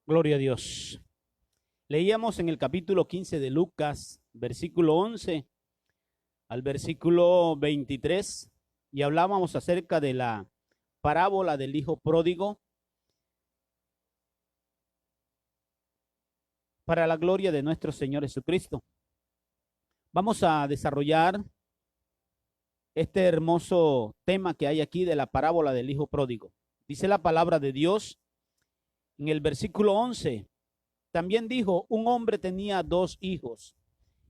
Gloria a Dios. Leíamos en el capítulo 15 de Lucas, versículo 11 al versículo 23, y hablábamos acerca de la parábola del hijo pródigo para la gloria de nuestro Señor Jesucristo. Vamos a desarrollar este hermoso tema que hay aquí de la parábola del hijo pródigo. Dice la palabra de Dios en el versículo 11. También dijo, un hombre tenía dos hijos,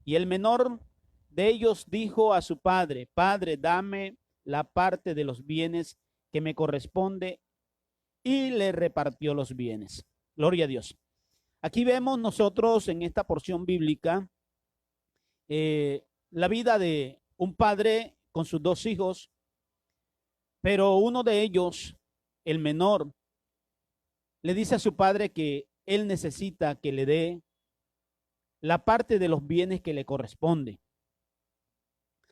y el menor de ellos dijo a su padre, Padre, dame la parte de los bienes que me corresponde, y le repartió los bienes. Gloria a Dios. Aquí vemos nosotros en esta porción bíblica la vida de un padre con sus dos hijos, pero uno de ellos, el menor, le dice a su padre que él necesita que le dé la parte de los bienes que le corresponde.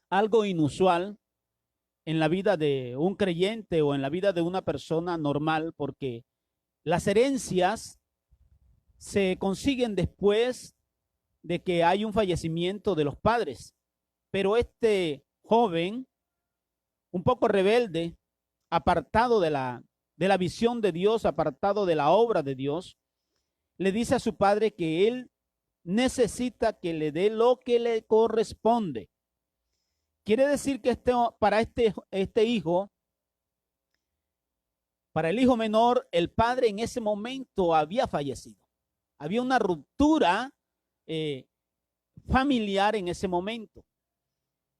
Algo inusual en la vida de un creyente o en la vida de una persona normal, porque las herencias se consiguen después de que hay un fallecimiento de los padres. Pero este joven, un poco rebelde, apartado de la visión de Dios, apartado de la obra de Dios, le dice a su padre que él necesita que le dé lo que le corresponde. Quiere decir que para este hijo, para el hijo menor, el padre en ese momento había fallecido. Había una ruptura familiar en ese momento.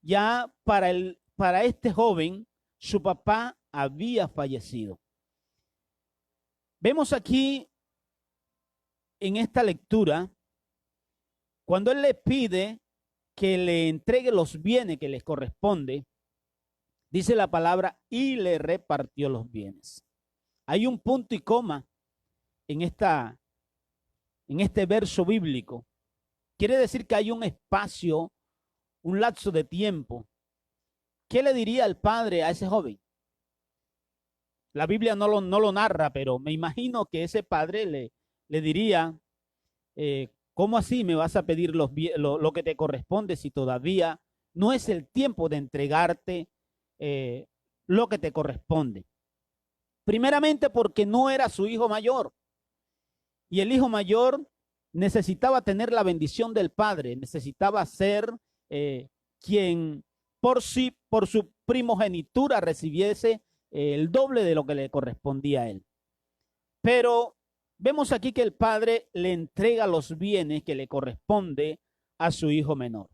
Ya para este joven, su papá había fallecido. Vemos aquí en esta lectura, cuando él le pide que le entregue los bienes que les corresponde, dice la palabra, y le repartió los bienes. Hay un punto y coma en este verso bíblico. Quiere decir que hay un espacio, un lapso de tiempo. ¿Qué le diría el padre a ese joven? La Biblia no lo narra, pero me imagino que ese padre le diría, ¿cómo así me vas a pedir lo que te corresponde si todavía no es el tiempo de entregarte lo que te corresponde? Primeramente porque no era su hijo mayor. Y el hijo mayor necesitaba tener la bendición del padre, necesitaba ser quien por su primogenitura recibiese el doble de lo que le correspondía a él. Pero vemos aquí que el padre le entrega los bienes que le corresponde a su hijo menor.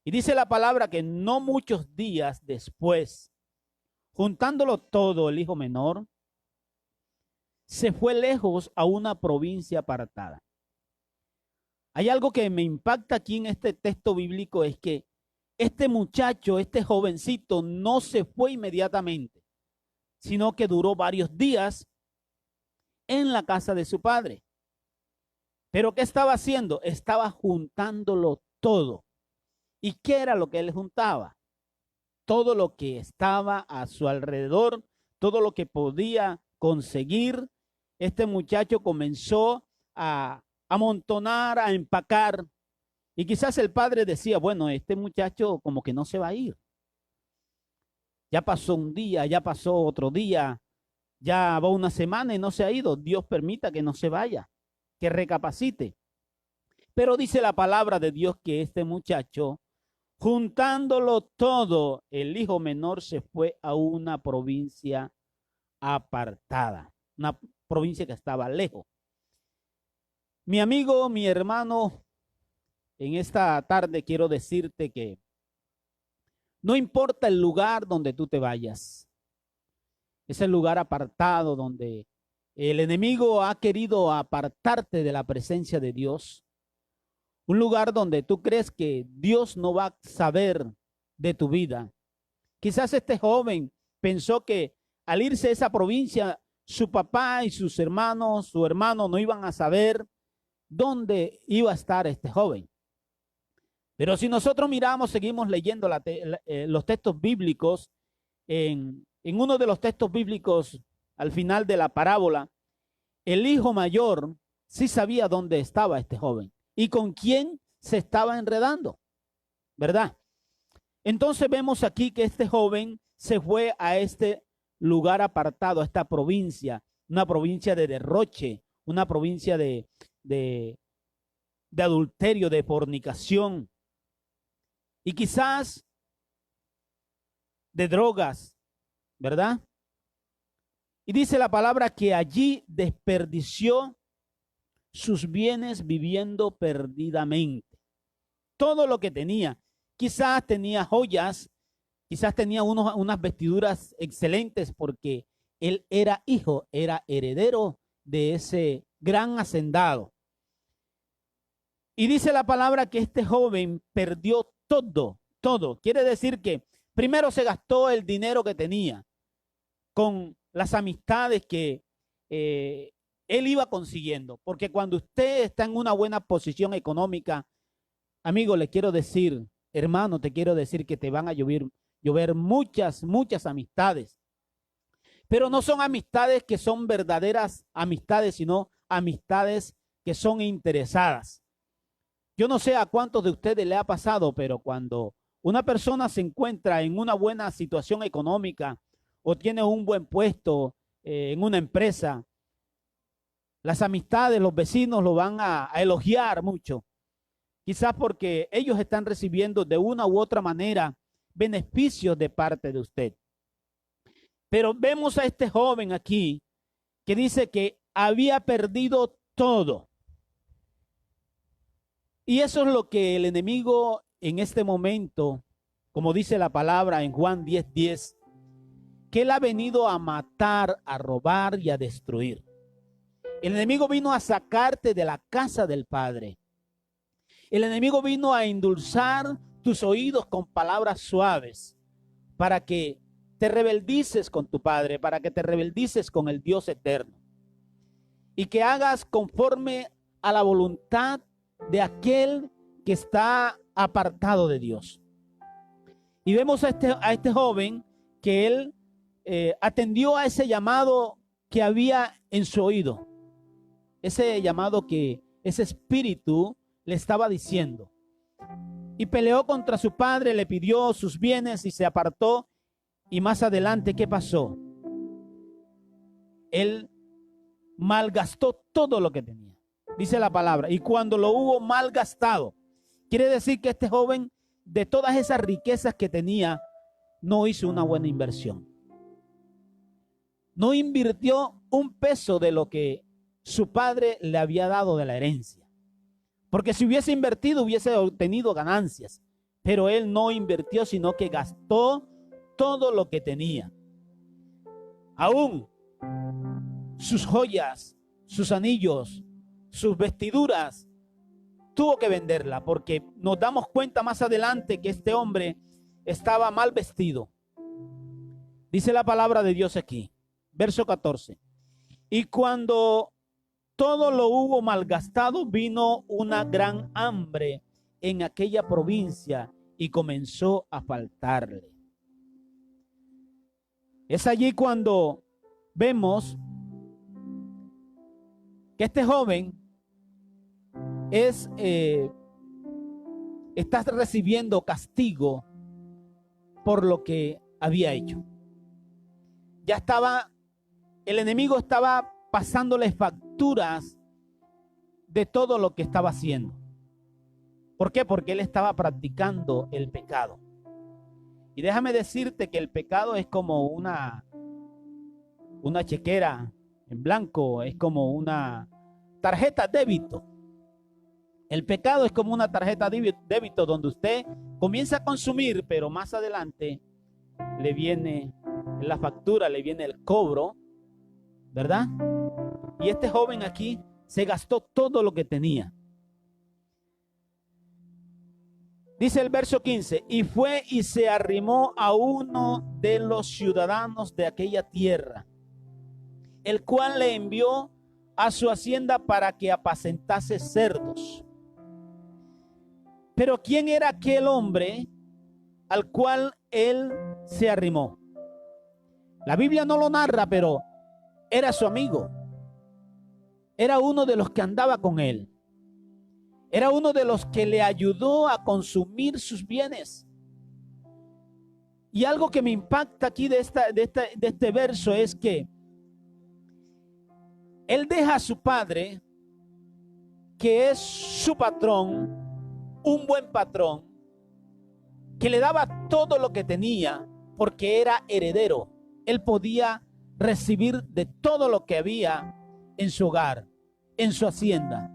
Y dice la palabra que no muchos días después, juntándolo todo, el hijo menor se fue lejos a una provincia apartada. Hay algo que me impacta aquí en este texto bíblico, es que este muchacho, este jovencito, no se fue inmediatamente, sino que duró varios días en la casa de su padre. Pero ¿qué estaba haciendo? Estaba juntándolo todo. ¿Y qué era lo que él juntaba? Todo lo que estaba a su alrededor, todo lo que podía conseguir. Este muchacho comenzó a amontonar, a empacar. Y quizás el padre decía, bueno, este muchacho como que no se va a ir. Ya pasó un día, ya pasó otro día, ya va una semana y no se ha ido. Dios permita que no se vaya, que recapacite. Pero dice la palabra de Dios que este muchacho, juntándolo todo, el hijo menor se fue a una provincia apartada, una provincia que estaba lejos. Mi amigo, mi hermano, en esta tarde quiero decirte que no importa el lugar donde tú te vayas, ese lugar apartado donde el enemigo ha querido apartarte de la presencia de Dios, un lugar donde tú crees que Dios no va a saber de tu vida. Quizás este joven pensó que al irse a esa provincia, su papá y sus hermanos, su hermano no iban a saber dónde iba a estar este joven. Pero si nosotros miramos, seguimos leyendo los textos bíblicos, en uno de los textos bíblicos al final de la parábola, el hijo mayor sí sabía dónde estaba este joven y con quién se estaba enredando, ¿verdad? Entonces vemos aquí que este joven se fue a este lugar apartado, a esta provincia, una provincia de derroche, una provincia de adulterio, de fornicación y quizás de drogas, ¿verdad? Y dice la palabra que allí desperdició sus bienes viviendo perdidamente. Todo lo que tenía. Quizás tenía joyas, quizás tenía unas vestiduras excelentes porque él era hijo, era heredero de ese gran hacendado. Y dice la palabra que este joven perdió todo. Quiere decir que primero se gastó el dinero que tenía con las amistades que él iba consiguiendo. Porque cuando usted está en una buena posición económica, amigo, le quiero decir, hermano, te quiero decir que te van a llover muchas amistades. Pero no son amistades que son verdaderas amistades, sino amistades que son interesadas. Yo no sé a cuántos de ustedes le ha pasado, pero cuando una persona se encuentra en una buena situación económica o tiene un buen puesto en una empresa, las amistades, los vecinos lo van a elogiar mucho. Quizás porque ellos están recibiendo de una u otra manera beneficios de parte de usted. Pero vemos a este joven aquí que dice que había perdido todo. Y eso es lo que el enemigo en este momento, como dice la palabra en Juan 10:10, que él ha venido a matar, a robar y a destruir. El enemigo vino a sacarte de la casa del Padre. El enemigo vino a endulzar tus oídos con palabras suaves para que te rebeldices con tu Padre, para que te rebeldices con el Dios eterno y que hagas conforme a la voluntad de aquel que está apartado de Dios. Y vemos a este joven que él atendió a ese llamado que había en su oído, ese llamado que ese espíritu le estaba diciendo. Y peleó contra su padre, le pidió sus bienes y se apartó. Y más adelante, ¿qué pasó? Él malgastó todo lo que tenía. Dice la palabra, y cuando lo hubo malgastado, quiere decir que este joven, de todas esas riquezas que tenía, no hizo una buena inversión. No invirtió un peso de lo que su padre le había dado de la herencia. Porque si hubiese invertido, hubiese obtenido ganancias. Pero él no invirtió, sino que gastó todo lo que tenía. Aún sus joyas, sus anillos, sus vestiduras, tuvo que venderla, porque nos damos cuenta más adelante que este hombre estaba mal vestido. Dice la palabra de Dios aquí, verso 14. Y cuando todo lo hubo malgastado, vino una gran hambre en aquella provincia y comenzó a faltarle. Es allí cuando vemos que este joven está recibiendo castigo por lo que había hecho. Ya estaba, el enemigo estaba pasándole facturas de todo lo que estaba haciendo. ¿Por qué? Porque él estaba practicando el pecado. Y déjame decirte que el pecado es como una chequera en blanco, es como una tarjeta débito. El pecado es como una tarjeta débito donde usted comienza a consumir, pero más adelante le viene la factura, le viene el cobro, ¿verdad? Y este joven aquí se gastó todo lo que tenía. Dice el verso 15, y fue y se arrimó a uno de los ciudadanos de aquella tierra, el cual le envió a su hacienda para que apacentase cerdos. Pero ¿quién era aquel hombre al cual él se arrimó? La Biblia no lo narra, pero era su amigo. era uno de los que andaba con él. Era uno de los que le ayudó a consumir sus bienes. Y algo que me impacta aquí de este verso es que él deja a su padre, que es su patrón, un buen patrón, que le daba todo lo que tenía porque era heredero. Él podía recibir de todo lo que había en su hogar, en su hacienda.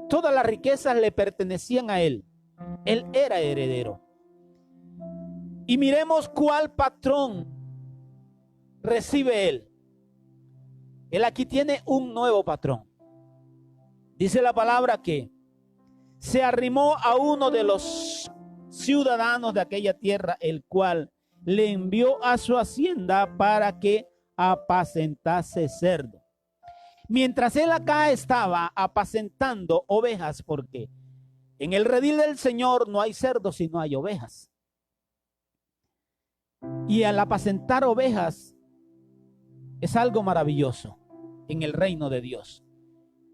Todas las riquezas le pertenecían a él. Él era heredero. Y miremos cuál patrón recibe él. Él aquí tiene un nuevo patrón. Dice la palabra que se arrimó a uno de los ciudadanos de aquella tierra, el cual le envió a su hacienda para que apacentase cerdo. Mientras él acá estaba apacentando ovejas, porque en el redil del Señor no hay cerdos sino hay ovejas. Y al apacentar ovejas es algo maravilloso en el reino de Dios.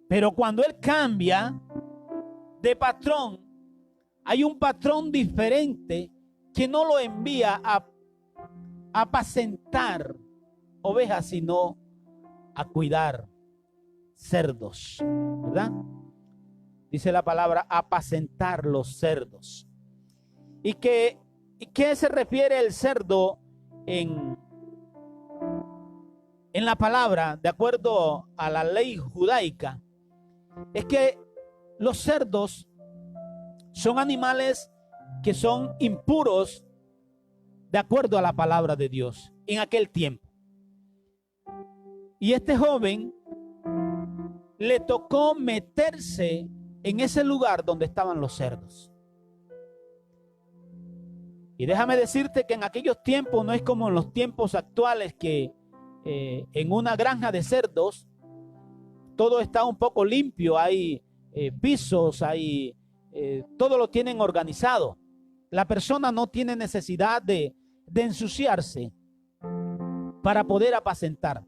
Pero cuando él cambia de patrón, hay un patrón diferente que no lo envía a apacentar ovejas, sino a cuidar cerdos, ¿verdad? Dice la palabra apacentar los cerdos. ¿Y qué se refiere el cerdo en la palabra, de acuerdo a la ley judaica? Es que los cerdos son animales que son impuros de acuerdo a la palabra de Dios en aquel tiempo. Y este joven le tocó meterse en ese lugar donde estaban los cerdos. Y déjame decirte que en aquellos tiempos no es como en los tiempos actuales, que en una granja de cerdos todo está un poco limpio, hay pisos, hay todo lo tienen organizado. La persona no tiene necesidad de ensuciarse para poder apacentar.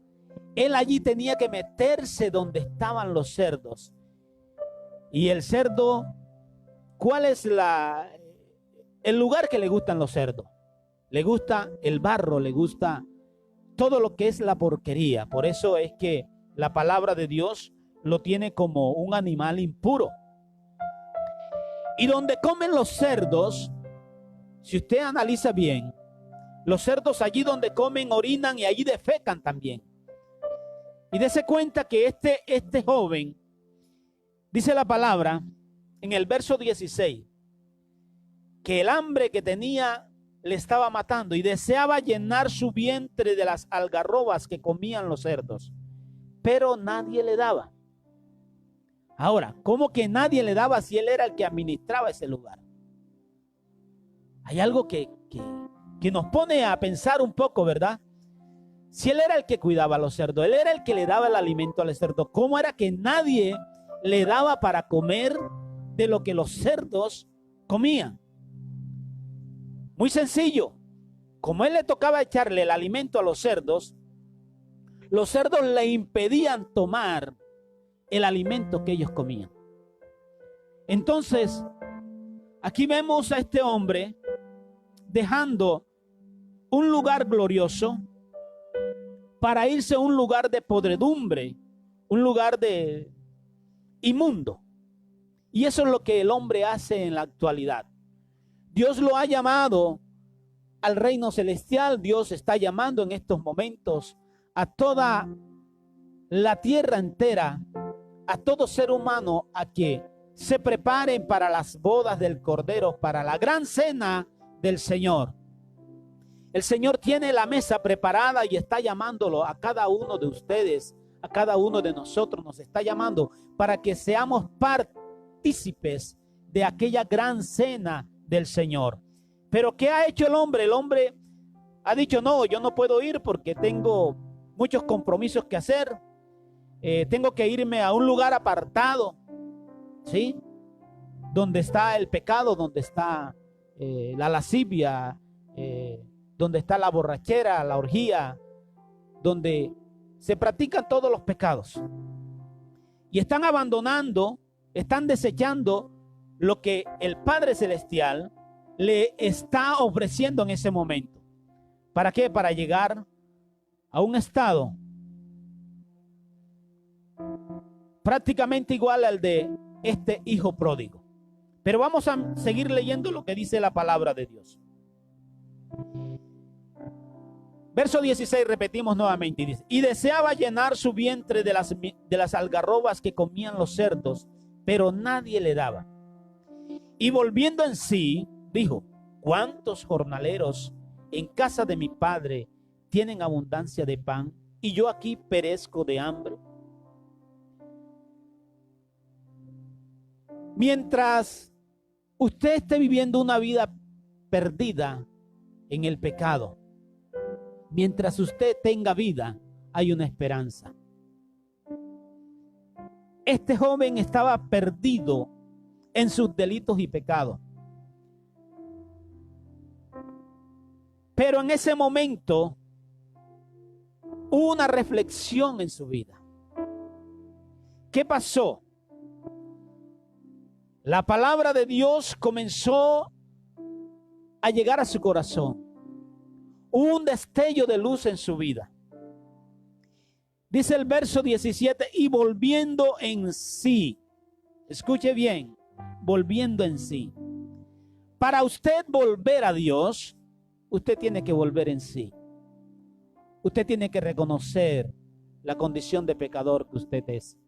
Él allí tenía que meterse donde estaban los cerdos. Y el cerdo, ¿cuál es el lugar que le gustan los cerdos? Le gusta el barro, le gusta todo lo que es la porquería. Por eso es que la palabra de Dios lo tiene como un animal impuro. Y donde comen los cerdos, si usted analiza bien, los cerdos allí donde comen orinan y allí defecan también. Y dése cuenta que este joven, dice la palabra en el verso 16, que el hambre que tenía le estaba matando y deseaba llenar su vientre de las algarrobas que comían los cerdos, pero nadie le daba. Ahora, ¿cómo que nadie le daba si él era el que administraba ese lugar? Hay algo que nos pone a pensar un poco, ¿verdad? Si él era el que cuidaba a los cerdos, él era el que le daba el alimento a los cerdos, ¿cómo era que nadie le daba para comer de lo que los cerdos comían? Muy sencillo. Como él le tocaba echarle el alimento a los cerdos le impedían tomar el alimento que ellos comían. Entonces, aquí vemos a este hombre dejando un lugar glorioso para irse a un lugar de podredumbre, un lugar de inmundo. Y eso es lo que el hombre hace en la actualidad. Dios lo ha llamado al reino celestial. Dios está llamando en estos momentos a toda la tierra entera, a todo ser humano, a que se preparen para las bodas del Cordero, para la gran cena del Señor. El Señor tiene la mesa preparada y está llamándolo a cada uno de ustedes, a cada uno de nosotros. Nos está llamando para que seamos partícipes de aquella gran cena del Señor. Pero ¿qué ha hecho el hombre? El hombre ha dicho: no, yo no puedo ir porque tengo muchos compromisos que hacer. Tengo que irme a un lugar apartado, ¿sí? Donde está el pecado, donde está la lascivia, donde está la borrachera, la orgía, donde se practican todos los pecados. y están abandonando, están desechando lo que el Padre Celestial le está ofreciendo en ese momento. ¿Para qué? Para llegar a un estado prácticamente igual al de este hijo pródigo. Pero vamos a seguir leyendo lo que dice la palabra de Dios. Verso 16, repetimos nuevamente, y dice: y deseaba llenar su vientre de las algarrobas que comían los cerdos, pero nadie le daba. Y volviendo en sí, dijo: ¿cuántos jornaleros en casa de mi padre tienen abundancia de pan, y yo aquí perezco de hambre? Mientras usted esté viviendo una vida perdida en el pecado, mientras usted tenga vida, hay una esperanza. Este joven estaba perdido en sus delitos y pecados. Pero en ese momento hubo una reflexión en su vida. ¿Qué pasó? La palabra de Dios comenzó a llegar a su corazón. Hubo un destello de luz en su vida. Dice el verso 17, y volviendo en sí. Escuche bien, volviendo en sí. Para usted volver a Dios, usted tiene que volver en sí. Usted tiene que reconocer la condición de pecador que usted es.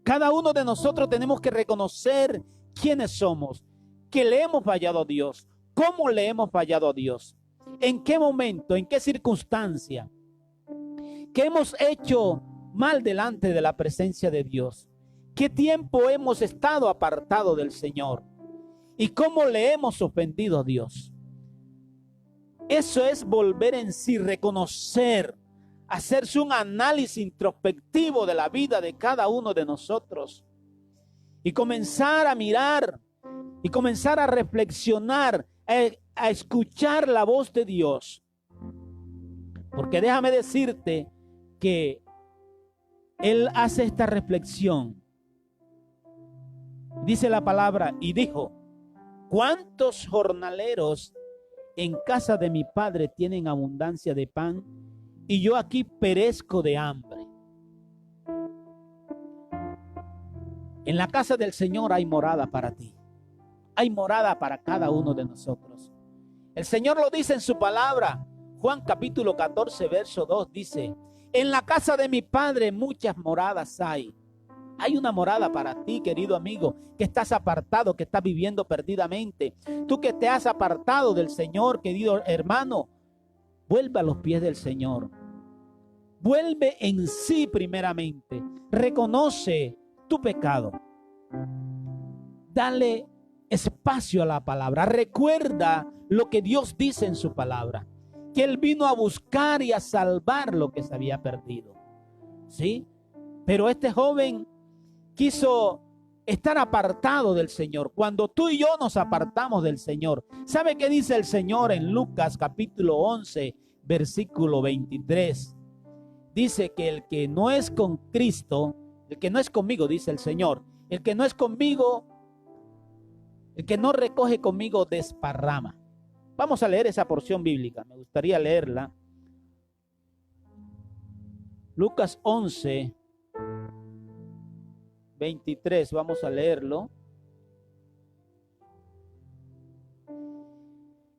Cada uno de nosotros tenemos que reconocer quiénes somos, que le hemos fallado a Dios, cómo le hemos fallado a Dios, en qué momento, en qué circunstancia, que hemos hecho mal delante de la presencia de Dios, qué tiempo hemos estado apartados del Señor y cómo le hemos ofendido a Dios. Eso es volver en sí, reconocer, hacerse un análisis introspectivo de la vida de cada uno de nosotros y comenzar a mirar y comenzar a reflexionar, a escuchar la voz de Dios. Porque déjame decirte que Él hace esta reflexión. Dice la palabra, y dijo: ¿cuántos jornaleros en casa de mi padre tienen abundancia de pan, y yo aquí perezco de hambre? En la casa del Señor hay morada para ti. Hay morada para cada uno de nosotros. El Señor lo dice en su palabra. Juan capítulo 14, verso 2 dice: en la casa de mi padre muchas moradas hay. Hay una morada para ti, querido amigo, que estás apartado, que estás viviendo perdidamente. Tú que te has apartado del Señor, querido hermano, vuelve a los pies del Señor. Vuelve en sí primeramente. Reconoce tu pecado. Dale espacio a la palabra. Recuerda lo que Dios dice en su palabra, que Él vino a buscar y a salvar lo que se había perdido. ¿Sí? Pero este joven quiso estar apartado del Señor. Cuando tú y yo nos apartamos del Señor, ¿sabe qué dice el Señor en Lucas capítulo 11, versículo 23? Dice que el que no es con Cristo, el que no es conmigo, dice el Señor, el que no es conmigo, el que no recoge conmigo, desparrama. Vamos a leer esa porción bíblica, me gustaría leerla. Lucas 11, 23, vamos a leerlo.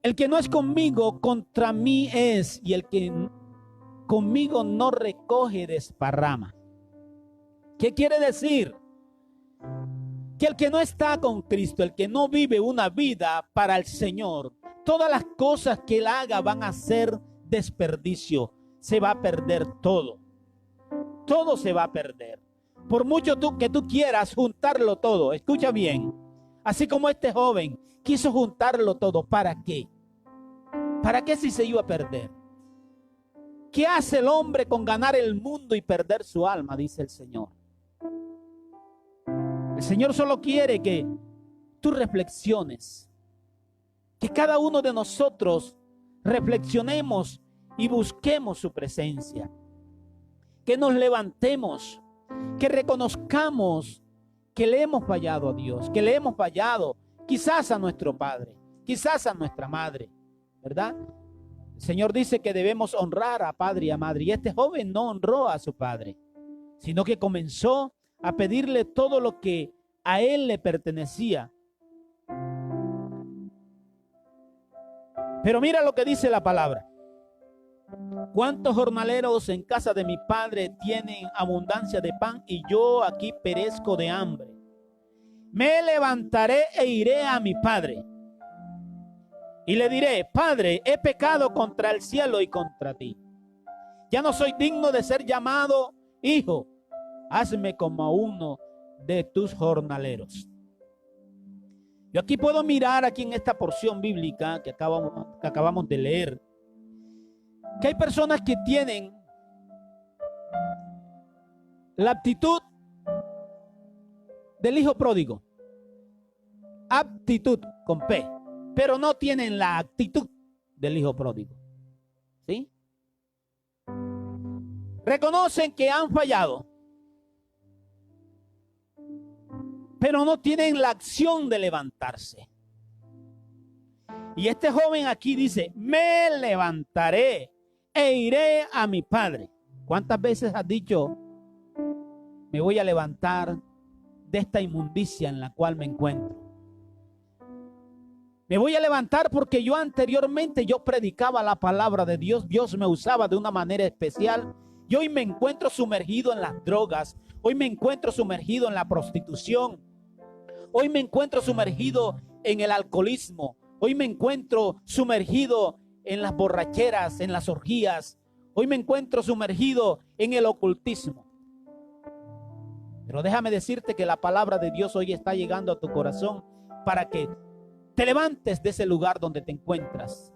El que no es conmigo, contra mí es, y el que conmigo no recoge, desparrama. ¿Qué quiere decir? Que el que no está con Cristo, el que no vive una vida para el Señor, todas las cosas que él haga van a ser desperdicio. Se va a perder todo. Todo se va a perder. Por mucho que tú quieras juntarlo todo, escucha bien, así como este joven quiso juntarlo todo, ¿para qué? ¿Para qué si se iba a perder? ¿Qué hace el hombre con ganar el mundo y perder su alma? Dice el Señor. El Señor solo quiere que tú reflexiones, que cada uno de nosotros reflexionemos y busquemos su presencia, que nos levantemos que reconozcamos que le hemos fallado a Dios, que le hemos fallado quizás a nuestro padre, quizás a nuestra madre, ¿verdad? El Señor dice que debemos honrar a padre y a madre, y este joven no honró a su padre, sino que comenzó a pedirle todo lo que a él le pertenecía. Pero mira lo que dice la palabra. ¿Cuántos jornaleros en casa de mi padre tienen abundancia de pan y yo aquí perezco de hambre? Me levantaré e iré a mi padre y le diré: Padre, he pecado contra el cielo y contra ti. Ya no soy digno de ser llamado hijo. Hazme como a uno de tus jornaleros. Yo aquí puedo mirar aquí en esta porción bíblica que acabamos de leer, que hay personas que tienen la actitud del hijo pródigo, aptitud con P, pero no tienen la actitud del hijo pródigo, ¿sí? Reconocen que han fallado, pero no tienen la acción de levantarse. Y este joven aquí dice: me levantaré e iré a mi padre. ¿Cuántas veces has dicho: me voy a levantar de esta inmundicia en la cual me encuentro? Me voy a levantar porque yo anteriormente predicaba la palabra de Dios. Dios me usaba de una manera especial. Y hoy me encuentro sumergido en las drogas. Hoy me encuentro sumergido en la prostitución. Hoy me encuentro sumergido en el alcoholismo. Hoy me encuentro sumergido en las borracheras, en las orgías. Hoy me encuentro sumergido en el ocultismo. Pero déjame decirte que la palabra de Dios hoy está llegando a tu corazón para que te levantes de ese lugar donde te encuentras.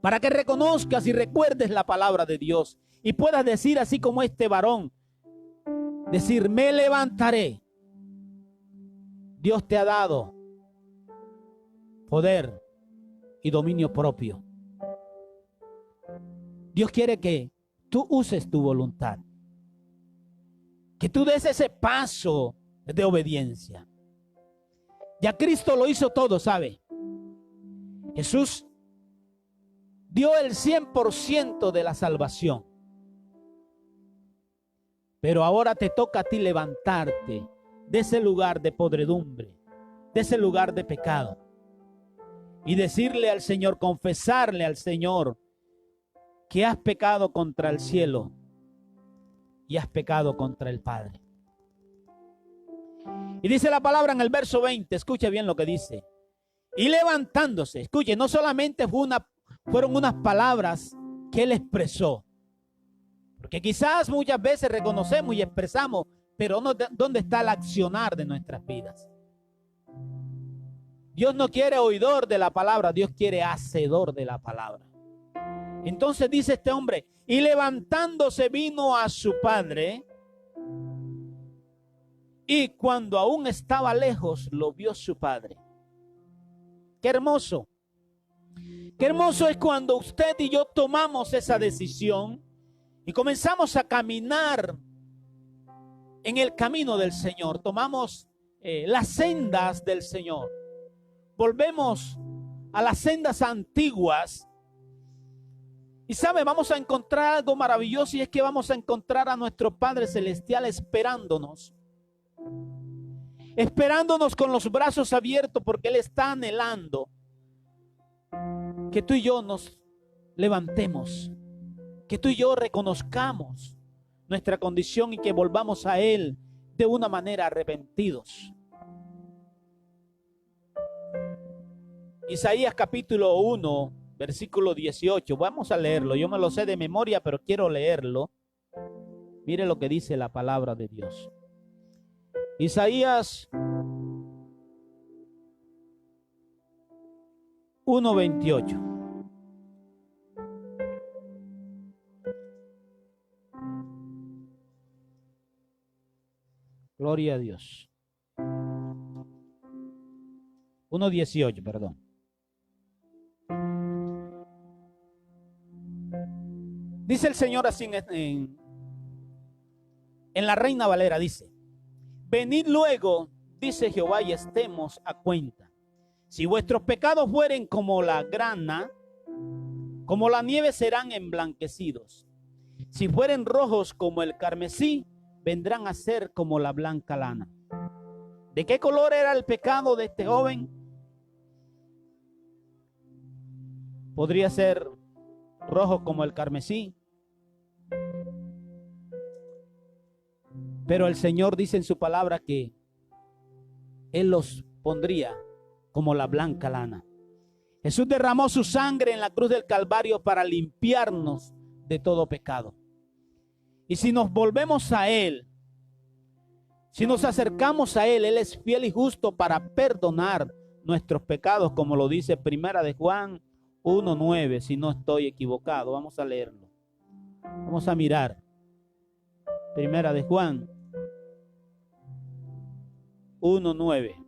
Para que reconozcas y recuerdes la palabra de Dios y puedas decir, así como este varón, decir: me levantaré. Dios te ha dado poder y dominio propio. Dios quiere que tú uses tu voluntad, que tú des ese paso de obediencia. Ya Cristo lo hizo todo, ¿sabe? Jesús dio el 100% de la salvación. Pero ahora te toca a ti levantarte de ese lugar de podredumbre, de ese lugar de pecado, y decirle al Señor, confesarle al Señor que has pecado contra el cielo y has pecado contra el Padre. Y dice la palabra en el verso 20, escuche bien lo que dice: y levantándose, escuche, no solamente fueron unas palabras que él expresó, porque quizás muchas veces reconocemos y expresamos, pero no, ¿dónde está el accionar de nuestras vidas? Dios no quiere oidor de la palabra, Dios quiere hacedor de la palabra. Entonces dice este hombre: y levantándose vino a su padre, y cuando aún estaba lejos lo vio su padre. Qué hermoso. Qué hermoso es cuando usted y yo tomamos esa decisión y comenzamos a caminar en el camino del Señor. Tomamos las sendas del Señor. Volvemos a las sendas antiguas. Y sabe, vamos a encontrar algo maravilloso, y es que vamos a encontrar a nuestro Padre Celestial esperándonos con los brazos abiertos, porque Él está anhelando que tú y yo nos levantemos, que tú y yo reconozcamos nuestra condición y que volvamos a Él de una manera arrepentidos. Isaías capítulo 1, versículo 18. Vamos a leerlo. Yo me lo sé de memoria, pero quiero leerlo. Mire lo que dice la palabra de Dios. Isaías 1:28. Gloria a Dios. 1:18, perdón. Dice el Señor así En la Reina Valera dice: venid luego, dice Jehová, y estemos a cuenta. Si vuestros pecados fueren como la grana, como la nieve serán emblanquecidos. Si fueren rojos como el carmesí, vendrán a ser como la blanca lana. ¿De qué color era el pecado de este joven? Podría ser rojo como el carmesí. Pero el Señor dice en su palabra que Él los pondría como la blanca lana. Jesús derramó su sangre en la cruz del Calvario para limpiarnos de todo pecado. Y si nos volvemos a Él, si nos acercamos a Él, Él es fiel y justo para perdonar nuestros pecados, como lo dice Primera de Juan 1:9, si no estoy equivocado. Vamos a leerlo. Vamos a mirar. Primera de Juan 1:9.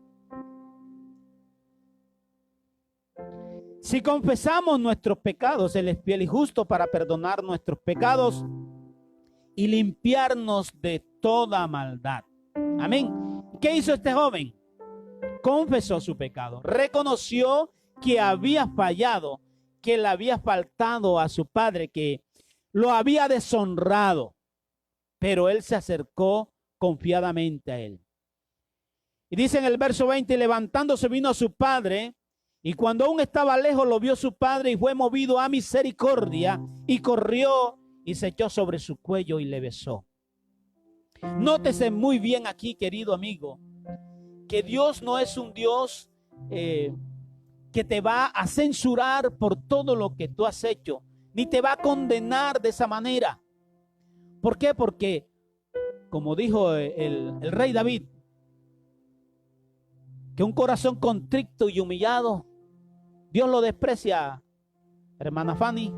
Si confesamos nuestros pecados, Él es fiel y justo para perdonar nuestros pecados y limpiarnos de toda maldad. Amén. ¿Qué hizo este joven? Confesó su pecado, reconoció que había fallado, que le había faltado a su padre, que lo había deshonrado, pero él se acercó confiadamente a él. Y dice en el verso 20, levantándose vino a su padre, y cuando aún estaba lejos lo vio su padre y fue movido a misericordia y corrió y se echó sobre su cuello y le besó. Nótese muy bien aquí, querido amigo, que Dios no es un Dios que te va a censurar por todo lo que tú has hecho, ni te va a condenar de esa manera. ¿Por qué? Porque, como dijo el rey David, que un corazón contrito y humillado, Dios lo desprecia. Hermana Fanny,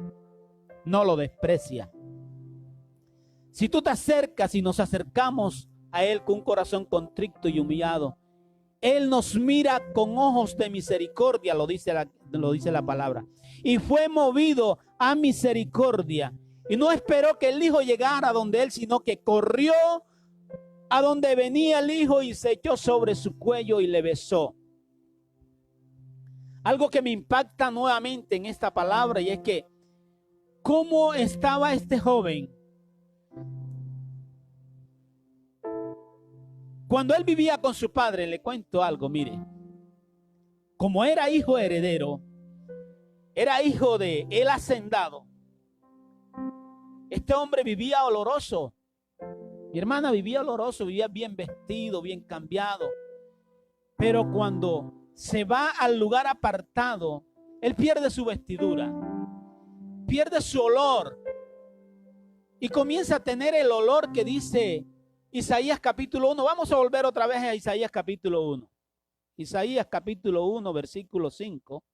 no lo desprecia. Si tú te acercas y nos acercamos a Él con un corazón contrito y humillado, Él nos mira con ojos de misericordia, lo dice la palabra. Y fue movido a misericordia. Y no esperó que el hijo llegara a donde Él, sino que corrió a donde venía el hijo y se echó sobre su cuello y le besó. Algo que me impacta nuevamente en esta palabra, y es que ¿cómo estaba este joven? Cuando él vivía con su padre, le cuento algo, mire. Como era hijo heredero, era hijo de el hacendado, este hombre vivía oloroso. Mi hermana vivía oloroso, vivía bien vestido, bien cambiado. Pero cuando se va al lugar apartado, él pierde su vestidura, pierde su olor y comienza a tener el olor que dice Isaías capítulo 1. Vamos a volver otra vez a Isaías capítulo 1. Isaías capítulo 1, versículo 5.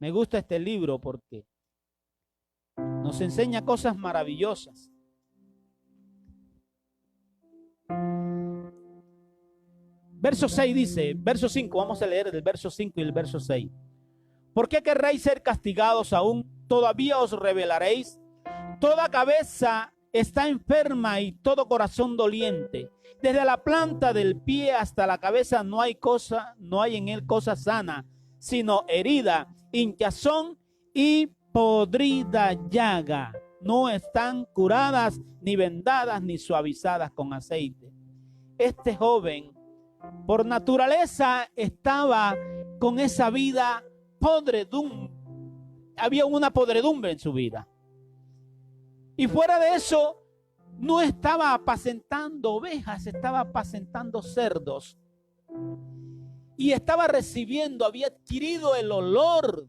Me gusta este libro porque nos enseña cosas maravillosas. Verso 6 dice, verso 5, vamos a leer el verso 5 y el verso 6. ¿Por qué querréis ser castigados aún? ¿Todavía os rebelaréis? Toda cabeza está enferma y todo corazón doliente. Desde la planta del pie hasta la cabeza no hay en él cosa sana, sino herida, hinchazón y podrida llaga. No están curadas, ni vendadas, ni suavizadas con aceite. Este joven, por naturaleza, estaba con esa vida podredumbre. Había una podredumbre en su vida. Y fuera de eso, no estaba apacentando ovejas, estaba apacentando cerdos. Y estaba recibiendo, había adquirido el olor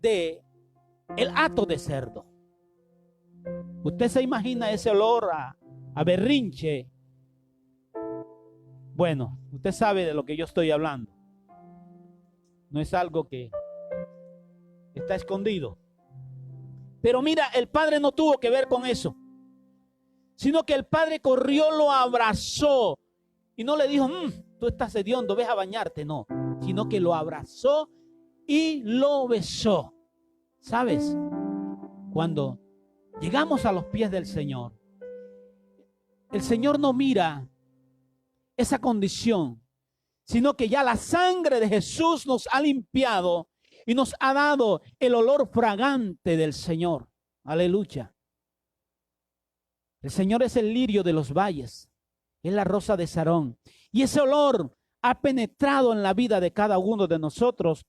de el hato de cerdo. Usted se imagina ese olor a berrinche. Bueno, usted sabe de lo que yo estoy hablando. No es algo que está escondido. Pero mira, el padre no tuvo que ver con eso, sino que el padre corrió, lo abrazó y no le dijo, tú estás hediondo, ves a bañarte. No, sino que lo abrazó y lo besó. ¿Sabes? Cuando llegamos a los pies del Señor, el Señor no mira esa condición, sino que ya la sangre de Jesús nos ha limpiado y nos ha dado el olor fragante del Señor. Aleluya. El Señor es el lirio de los valles, es la rosa de Sarón. Y ese olor ha penetrado en la vida de cada uno de nosotros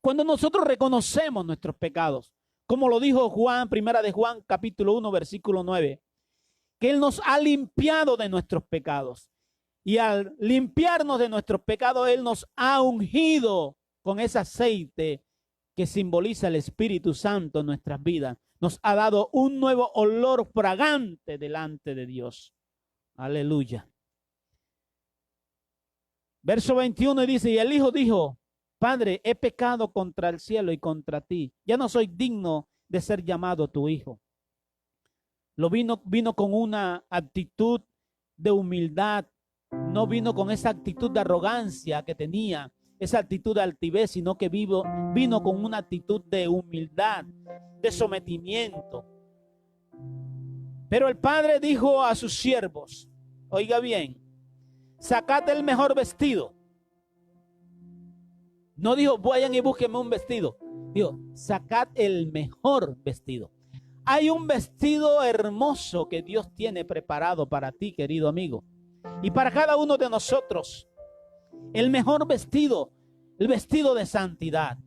cuando nosotros reconocemos nuestros pecados. Como lo dijo Juan, primera de Juan, capítulo 1, versículo 9, que Él nos ha limpiado de nuestros pecados. Y al limpiarnos de nuestros pecados, Él nos ha ungido con ese aceite que simboliza el Espíritu Santo en nuestras vidas. Nos ha dado un nuevo olor fragante delante de Dios. Aleluya. Verso 21 dice, y el Hijo dijo, Padre, he pecado contra el cielo y contra ti. Ya no soy digno de ser llamado tu hijo. Vino con una actitud de humildad. No vino con esa actitud de arrogancia que tenía, esa actitud de altivez, sino que vino con una actitud de humildad, de sometimiento. Pero el Padre dijo a sus siervos, oiga bien, sacad el mejor vestido. No dijo, vayan y búsquenme un vestido. Dijo, sacad el mejor vestido. Hay un vestido hermoso que Dios tiene preparado para ti, querido amigo. Y para cada uno de nosotros, el mejor vestido, el vestido de santidad,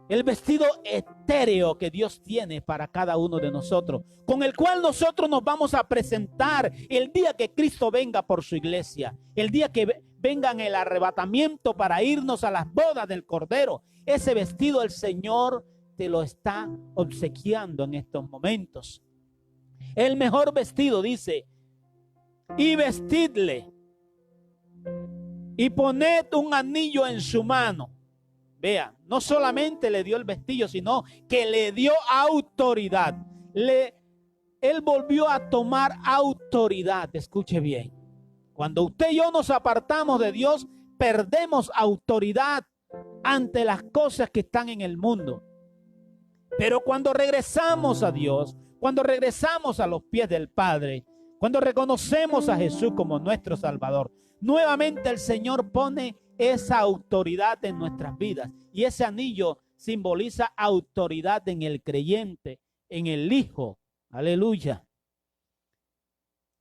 el vestido etéreo que Dios tiene para cada uno de nosotros, con el cual nosotros nos vamos a presentar el día que Cristo venga por su iglesia, el día que venga en el arrebatamiento para irnos a las bodas del Cordero. Ese vestido el Señor te lo está obsequiando en estos momentos. El mejor vestido, dice, y vestidle y poned un anillo en su mano. Vea, no solamente le dio el vestido, sino que le dio autoridad. Él volvió a tomar autoridad. Escuche bien. Cuando usted y yo nos apartamos de Dios, perdemos autoridad ante las cosas que están en el mundo. Pero cuando regresamos a Dios, cuando regresamos a los pies del Padre, cuando reconocemos a Jesús como nuestro Salvador, nuevamente el Señor pone esa autoridad en nuestras vidas. Y ese anillo simboliza autoridad en el creyente, en el Hijo. Aleluya.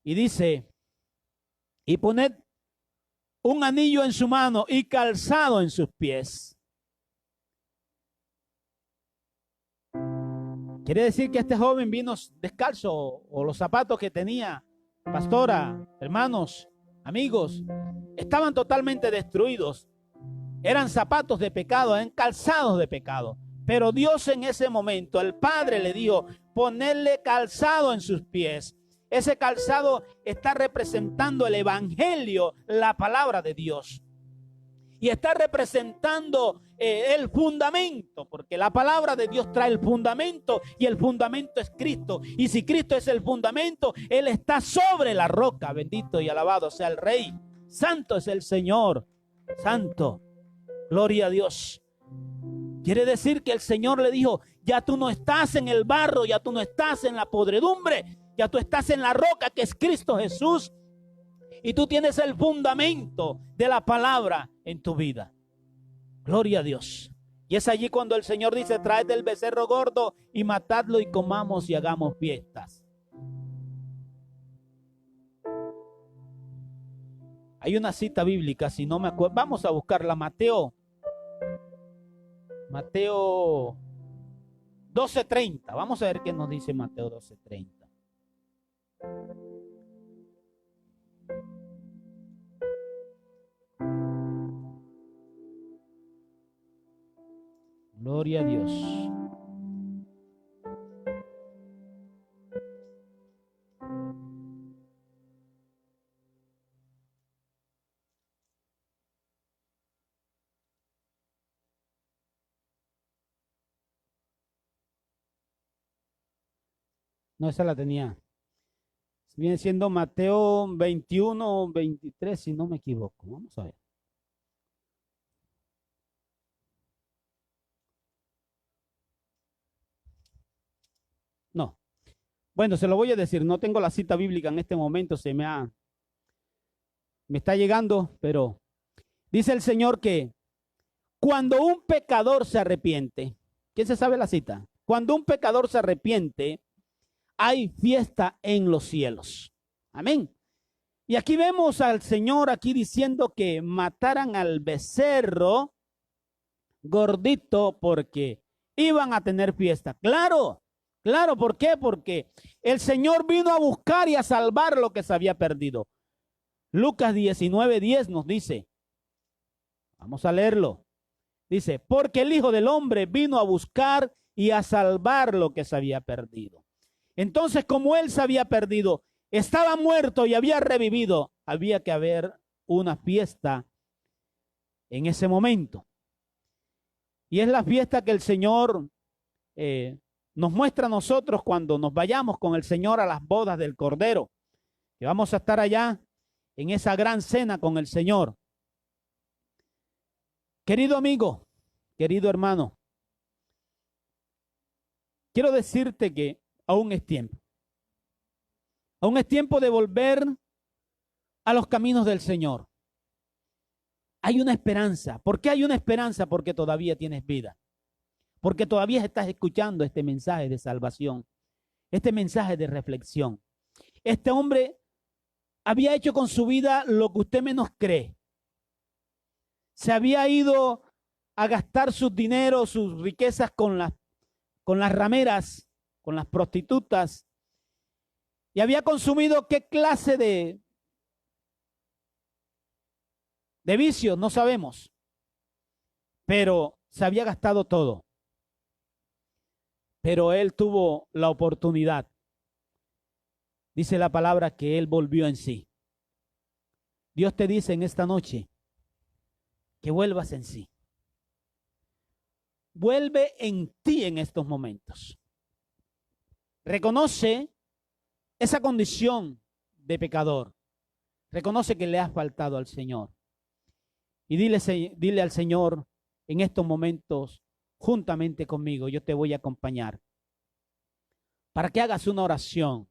Y dice, y poned un anillo en su mano y calzado en sus pies. Quiere decir que este joven vino descalzo, o los zapatos que tenía, pastora, hermanos, amigos, estaban totalmente destruidos. Eran zapatos de pecado, eran calzados de pecado. Pero Dios en ese momento, el Padre le dijo, ponerle calzado en sus pies. Ese calzado está representando el evangelio, la palabra de Dios. Y está representando el fundamento, porque la palabra de Dios trae el fundamento y el fundamento es Cristo. Y si Cristo es el fundamento, Él está sobre la roca. Bendito y alabado sea el Rey. Santo es el Señor. Santo. Gloria a Dios. Quiere decir que el Señor le dijo, ya tú no estás en el barro, ya tú no estás en la podredumbre, ya tú estás en la roca que es Cristo Jesús. Y tú tienes el fundamento de la palabra en tu vida. Gloria a Dios. Y es allí cuando el Señor dice, traed el becerro gordo y matadlo y comamos y hagamos fiestas. Hay una cita bíblica, si no me acuerdo, vamos a buscarla, Mateo 12:30. Vamos a ver qué nos dice Mateo 12:30. Gloria a Dios. No, esa la tenía. Viene siendo Mateo 21:23, si no me equivoco. Vamos a ver. No. Bueno, se lo voy a decir, no tengo la cita bíblica en este momento, me está llegando, pero dice el Señor que cuando un pecador se arrepiente, ¿quién se sabe la cita? Cuando un pecador se arrepiente, hay fiesta en los cielos. Amén. Y aquí vemos al Señor aquí diciendo que mataran al becerro gordito porque iban a tener fiesta. Claro, claro, ¿por qué? Porque el Señor vino a buscar y a salvar lo que se había perdido. Lucas 19:10 nos dice, vamos a leerlo. Dice, porque el Hijo del Hombre vino a buscar y a salvar lo que se había perdido. Entonces, como él se había perdido, estaba muerto y había revivido, había que haber una fiesta en ese momento. Y es la fiesta que el Señor nos muestra a nosotros cuando nos vayamos con el Señor a las bodas del Cordero. Que vamos a estar allá en esa gran cena con el Señor. Querido amigo, querido hermano, quiero decirte que aún es tiempo. Aún es tiempo de volver a los caminos del Señor. Hay una esperanza. ¿Por qué hay una esperanza? Porque todavía tienes vida. Porque todavía estás escuchando este mensaje de salvación, este mensaje de reflexión. Este hombre había hecho con su vida lo que usted menos cree. Se había ido a gastar sus dineros, sus riquezas con las rameras, con las prostitutas. Y había consumido qué clase de vicios, no sabemos. Pero se había gastado todo. Pero él tuvo la oportunidad. Dice la palabra que él volvió en sí. Dios te dice en esta noche que vuelvas en sí. Vuelve en ti en estos momentos. Reconoce esa condición de pecador. Reconoce que le has faltado al Señor. Y dile al Señor en estos momentos, juntamente conmigo, yo te voy a acompañar. Para que hagas una oración.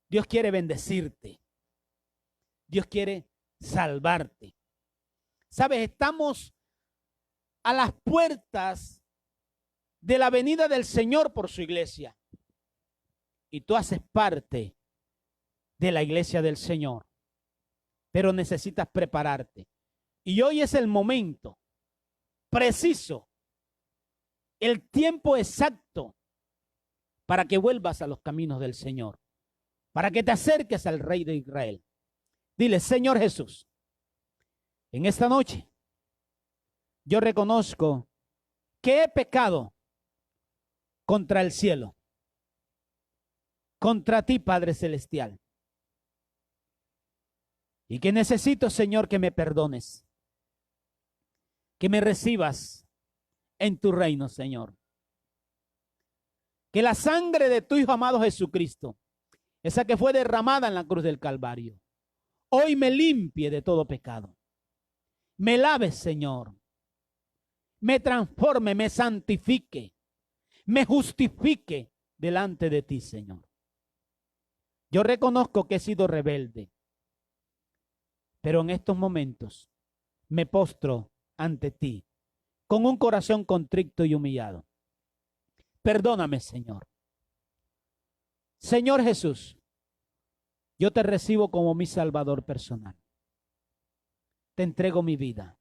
Dios quiere bendecirte. Dios quiere salvarte. Sabes, estamos a las puertas de la venida del Señor por su iglesia. Y tú haces parte de la iglesia del Señor. Pero necesitas prepararte. Y hoy es el momento preciso, el tiempo exacto para que vuelvas a los caminos del Señor. Para que te acerques al Rey de Israel. Dile, Señor Jesús, en esta noche yo reconozco que he pecado contra el cielo, contra ti, Padre Celestial. Y que necesito, Señor, que me perdones, que me recibas en tu reino, Señor. Que la sangre de tu Hijo amado Jesucristo, esa que fue derramada en la cruz del Calvario, hoy me limpie de todo pecado. Me lave, Señor. Me transforme, me santifique, me justifique delante de ti, Señor. Yo reconozco que he sido rebelde, pero en estos momentos me postro ante ti con un corazón contrito y humillado. Perdóname, Señor. Señor Jesús, yo te recibo como mi Salvador personal. Te entrego mi vida.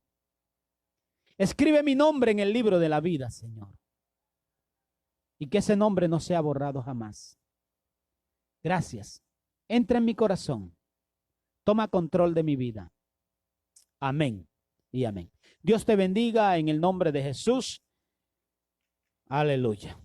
Escribe mi nombre en el libro de la vida, Señor. Y que ese nombre no sea borrado jamás. Gracias. Entra en mi corazón. Toma control de mi vida. Amén y amén. Dios te bendiga en el nombre de Jesús. Aleluya.